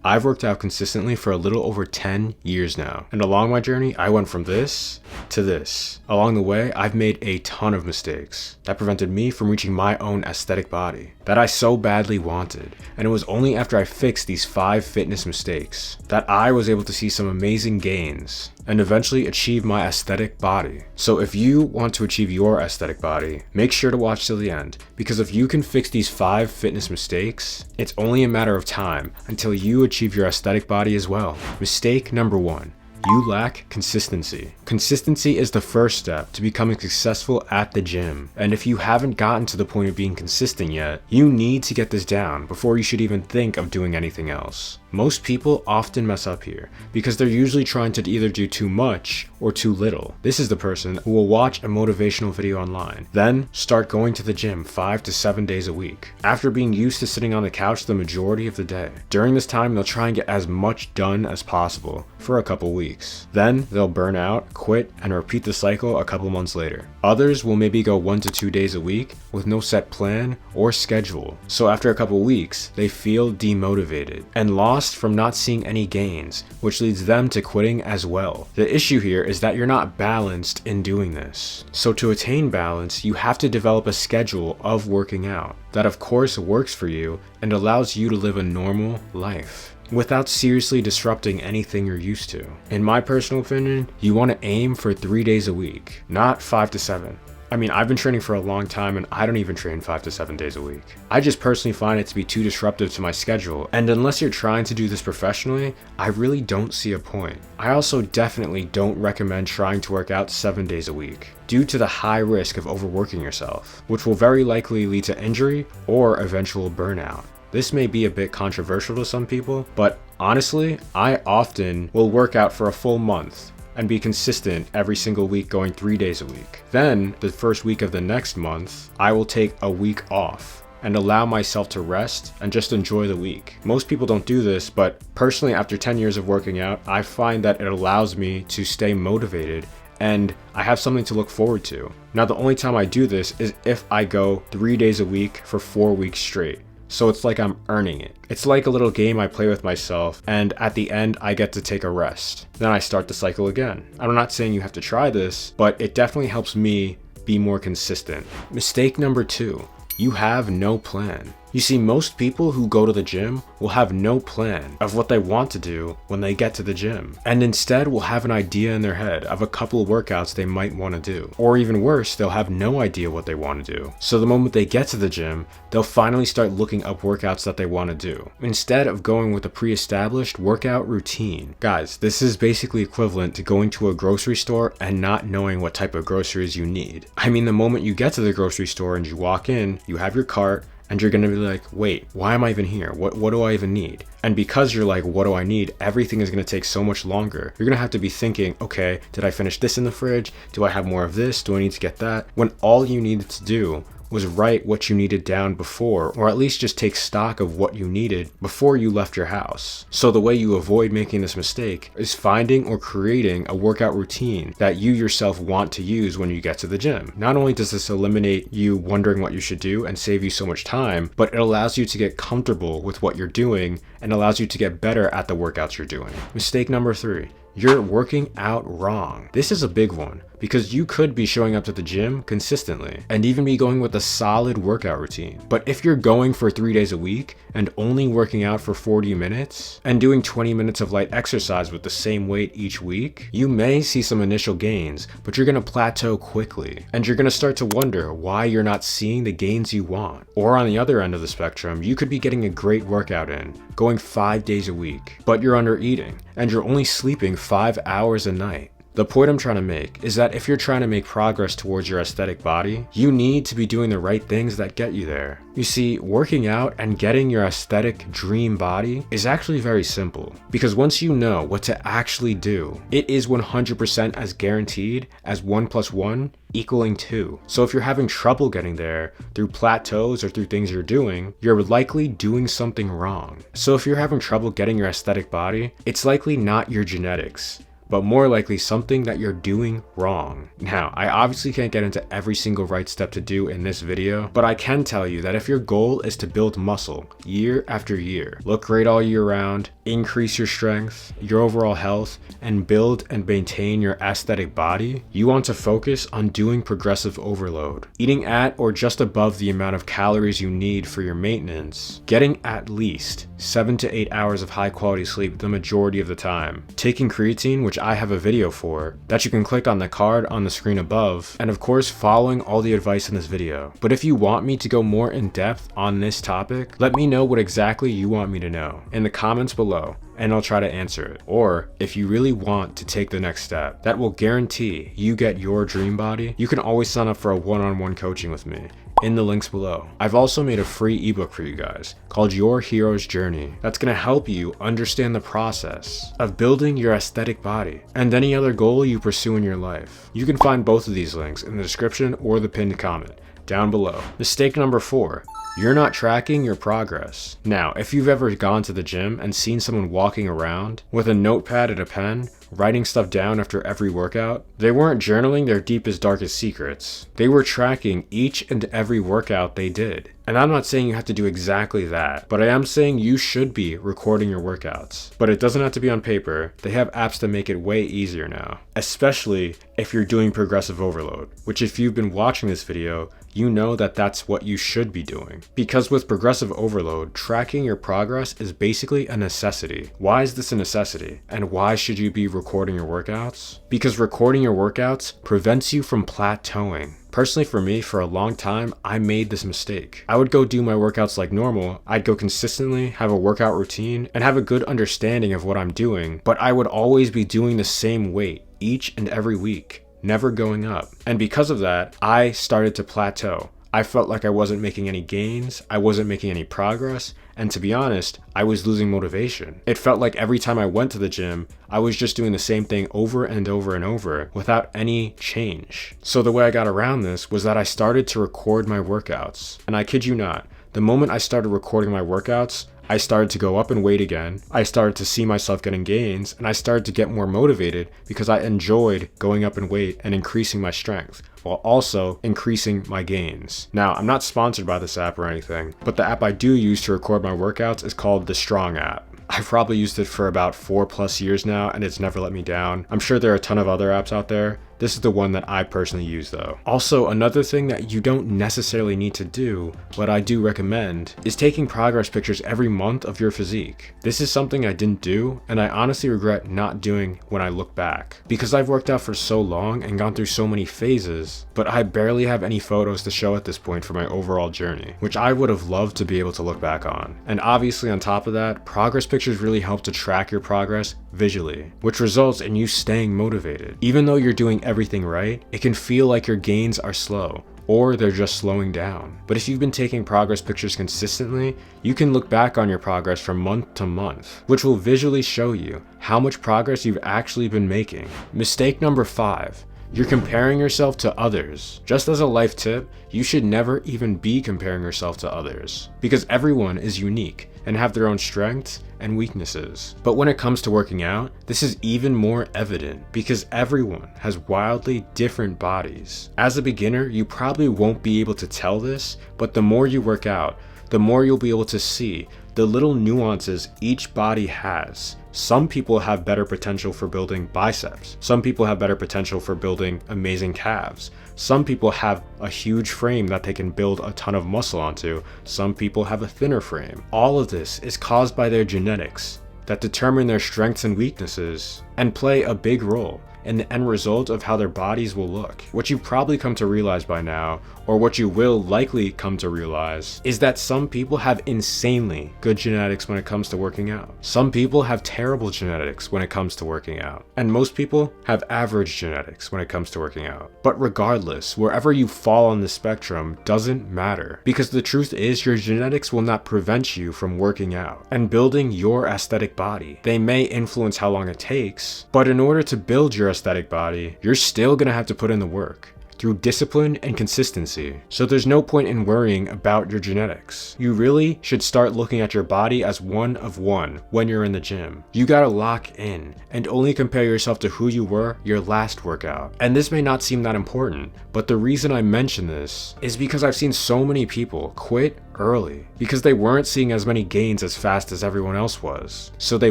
I've worked out consistently for a little over 10 years now, and along my journey, I went from this to this. Along the way, I've made a ton of mistakes that prevented me from reaching my own aesthetic body that I so badly wanted, and it was only after I fixed these 5 fitness mistakes that I was able to see some amazing gains and eventually achieve my aesthetic body. So if you want to achieve your aesthetic body, make sure to watch till the end, because if you can fix these 5 fitness mistakes, it's only a matter of time until you achieve your aesthetic body as well. Mistake number 1. You lack consistency. Consistency is the first step to becoming successful at the gym. And if you haven't gotten to the point of being consistent yet, you need to get this down before you should even think of doing anything else. Most people often mess up here because they're usually trying to either do too much or too little. This is the person who will watch a motivational video online, then start going to the gym 5 to 7 days a week, after being used to sitting on the couch the majority of the day. During this time, they'll try and get as much done as possible for a couple weeks. Then they'll burn out, quit, and repeat the cycle a couple months later. Others will maybe go 1 to 2 days a week with no set plan or schedule. So after a couple weeks, they feel demotivated and lost from not seeing any gains, which leads them to quitting as well. The issue here is that you're not balanced in doing this. So to attain balance, you have to develop a schedule of working out that of course works for you and allows you to live a normal life without seriously disrupting anything you're used to. In my personal opinion, you want to aim for 3 days a week, not 5 to 7. I mean, I've been training for a long time and I don't even train 5 to 7 days a week. I just personally find it to be too disruptive to my schedule, and unless you're trying to do this professionally, I really don't see a point. I also definitely don't recommend trying to work out 7 days a week, due to the high risk of overworking yourself, which will very likely lead to injury or eventual burnout. This may be a bit controversial to some people, but honestly, I often will work out for a full month and be consistent every single week, going 3 days a week. Then, the first week of the next month, I will take a week off and allow myself to rest and just enjoy the week. Most people don't do this, but personally, after 10 years of working out, I find that it allows me to stay motivated and I have something to look forward to. Now, the only time I do this is if I go 3 days a week for 4 weeks straight. So it's like I'm earning it. It's like a little game I play with myself, and at the end I get to take a rest. Then I start the cycle again. I'm not saying you have to try this, but it definitely helps me be more consistent. Mistake number 2. You have no plan. You see, most people who go to the gym will have no plan of what they want to do when they get to the gym, and instead will have an idea in their head of a couple of workouts they might want to do. Or even worse, they'll have no idea what they want to do. So the moment they get to the gym, they'll finally start looking up workouts that they want to do, instead of going with a pre-established workout routine. Guys, this is basically equivalent to going to a grocery store and not knowing what type of groceries you need. I mean, the moment you get to the grocery store and you walk in, you have your cart, and you're gonna be like, wait, why am I even here? What do I even need? And because you're like, what do I need? Everything is gonna take so much longer. You're gonna have to be thinking, okay, did I finish this in the fridge? Do I have more of this? Do I need to get that? When all you needed to do was write what you needed down before, or at least just take stock of what you needed before you left your house. So the way you avoid making this mistake is finding or creating a workout routine that you yourself want to use when you get to the gym. Not only does this eliminate you wondering what you should do and save you so much time, but it allows you to get comfortable with what you're doing and allows you to get better at the workouts you're doing. Mistake number 3. You're working out wrong. This is a big one because you could be showing up to the gym consistently and even be going with a solid workout routine. But if you're going for 3 days a week and only working out for 40 minutes and doing 20 minutes of light exercise with the same weight each week, you may see some initial gains, but you're gonna plateau quickly and you're gonna start to wonder why you're not seeing the gains you want. Or on the other end of the spectrum, you could be getting a great workout in, going 5 days a week, but you're under eating and you're only sleeping 5 hours a night. The point I'm trying to make is that if you're trying to make progress towards your aesthetic body, you need to be doing the right things that get you there. You see, working out and getting your aesthetic dream body is actually very simple, because once you know what to actually do, it is 100% as guaranteed as 1 + 1 = 2. So if you're having trouble getting there through plateaus or through things you're doing, you're likely doing something wrong. So if you're having trouble getting your aesthetic body, it's likely not your genetics, but more likely something that you're doing wrong. Now, I obviously can't get into every single right step to do in this video, but I can tell you that if your goal is to build muscle year after year, look great all year round, increase your strength, your overall health, and build and maintain your aesthetic body, you want to focus on doing progressive overload, eating at or just above the amount of calories you need for your maintenance, getting at least 7 to 8 hours of high quality sleep the majority of the time, taking creatine, which I have a video for that you can click on the card on the screen above, and of course following all the advice in this video. But if you want me to go more in depth on this topic, let me know what exactly you want me to know in the comments below, and I'll try to answer it. Or if you really want to take the next step that will guarantee you get your dream body, you can always sign up for a one-on-one coaching with me in the links below. I've also made a free ebook for you guys called Your Hero's Journey that's going to help you understand the process of building your aesthetic body and any other goal you pursue in your life. You can find both of these links in the description or the pinned comment down below. Mistake number 4. You're not tracking your progress. Now, if you've ever gone to the gym and seen someone walking around with a notepad and a pen, writing stuff down after every workout, they weren't journaling their deepest, darkest secrets. They were tracking each and every workout they did. And I'm not saying you have to do exactly that, but I am saying you should be recording your workouts. But it doesn't have to be on paper. They have apps that make it way easier now, especially if you're doing progressive overload, which if you've been watching this video, you know that that's what you should be doing. Because with progressive overload, tracking your progress is basically a necessity. Why is this a necessity? And why should you be recording your workouts? Because recording your workouts prevents you from plateauing. Personally for me, for a long time, I made this mistake. I would go do my workouts like normal. I'd go consistently, have a workout routine, and have a good understanding of what I'm doing, but I would always be doing the same weight each and every week, never going up. And because of that, I started to plateau. I felt like I wasn't making any gains, I wasn't making any progress, and to be honest, I was losing motivation. It felt like every time I went to the gym, I was just doing the same thing over and over and over without any change. So the way I got around this was that I started to record my workouts. And I kid you not, the moment I started recording my workouts, I started to go up in weight again, I started to see myself getting gains, and I started to get more motivated because I enjoyed going up in weight and increasing my strength, while also increasing my gains. Now, I'm not sponsored by this app or anything, but the app I do use to record my workouts is called the Strong app. I've probably used it for about 4+ years now, and it's never let me down. I'm sure there are a ton of other apps out there. This is the one that I personally use though. Also, another thing that you don't necessarily need to do, but I do recommend, is taking progress pictures every month of your physique. This is something I didn't do, and I honestly regret not doing when I look back. Because I've worked out for so long and gone through so many phases, but I barely have any photos to show at this point for my overall journey, which I would have loved to be able to look back on. And obviously on top of that, progress pictures really help to track your progress visually, which results in you staying motivated. Even though you're doing everything right, it can feel like your gains are slow, or they're just slowing down. But if you've been taking progress pictures consistently, you can look back on your progress from month to month, which will visually show you how much progress you've actually been making. Mistake number 5. You're comparing yourself to others. Just as a life tip, you should never even be comparing yourself to others, because everyone is unique and have their own strengths and weaknesses. But when it comes to working out, this is even more evident because everyone has wildly different bodies. As a beginner, you probably won't be able to tell this, but the more you work out, the more you'll be able to see the little nuances each body has. Some people have better potential for building biceps. Some people have better potential for building amazing calves. Some people have a huge frame that they can build a ton of muscle onto. Some people have a thinner frame. All of this is caused by their genetics that determine their strengths and weaknesses and play a big role in the end result of how their bodies will look. What you've probably come to realize by now, or what you will likely come to realize, is that some people have insanely good genetics when it comes to working out. Some people have terrible genetics when it comes to working out. And most people have average genetics when it comes to working out. But regardless, wherever you fall on the spectrum doesn't matter, because the truth is your genetics will not prevent you from working out and building your aesthetic body. They may influence how long it takes, but in order to build your aesthetic body, you're still gonna have to put in the work. through discipline and consistency. So there's no point in worrying about your genetics. You really should start looking at your body as one of one when you're in the gym. You gotta lock in and only compare yourself to who you were your last workout. And this may not seem that important, but the reason I mention this is because I've seen so many people quit early because they weren't seeing as many gains as fast as everyone else was. So they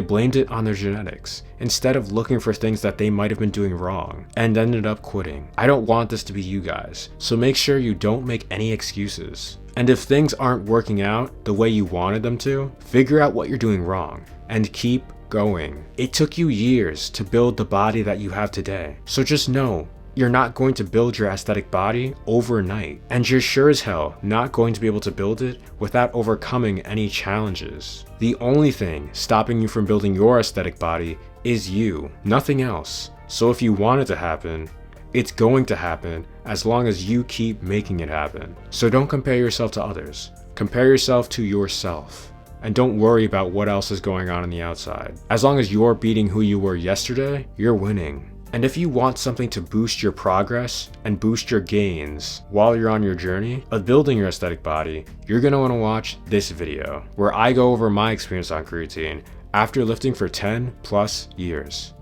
blamed it on their genetics instead of looking for things that they might have been doing wrong and ended up quitting. I don't want this to be you guys, so make sure you don't make any excuses. And if things aren't working out the way you wanted them to, figure out what you're doing wrong and keep going. It took you years to build the body that you have today, so just know you're not going to build your aesthetic body overnight, and you're sure as hell not going to be able to build it without overcoming any challenges. The only thing stopping you from building your aesthetic body is you, nothing else. So if you want it to happen, it's going to happen as long as you keep making it happen. So don't compare yourself to others. Compare yourself to yourself. And don't worry about what else is going on the outside. As long as you're beating who you were yesterday, you're winning. And if you want something to boost your progress and boost your gains while you're on your journey of building your aesthetic body, you're going to want to watch this video where I go over my experience on creatine after lifting for 10+ years.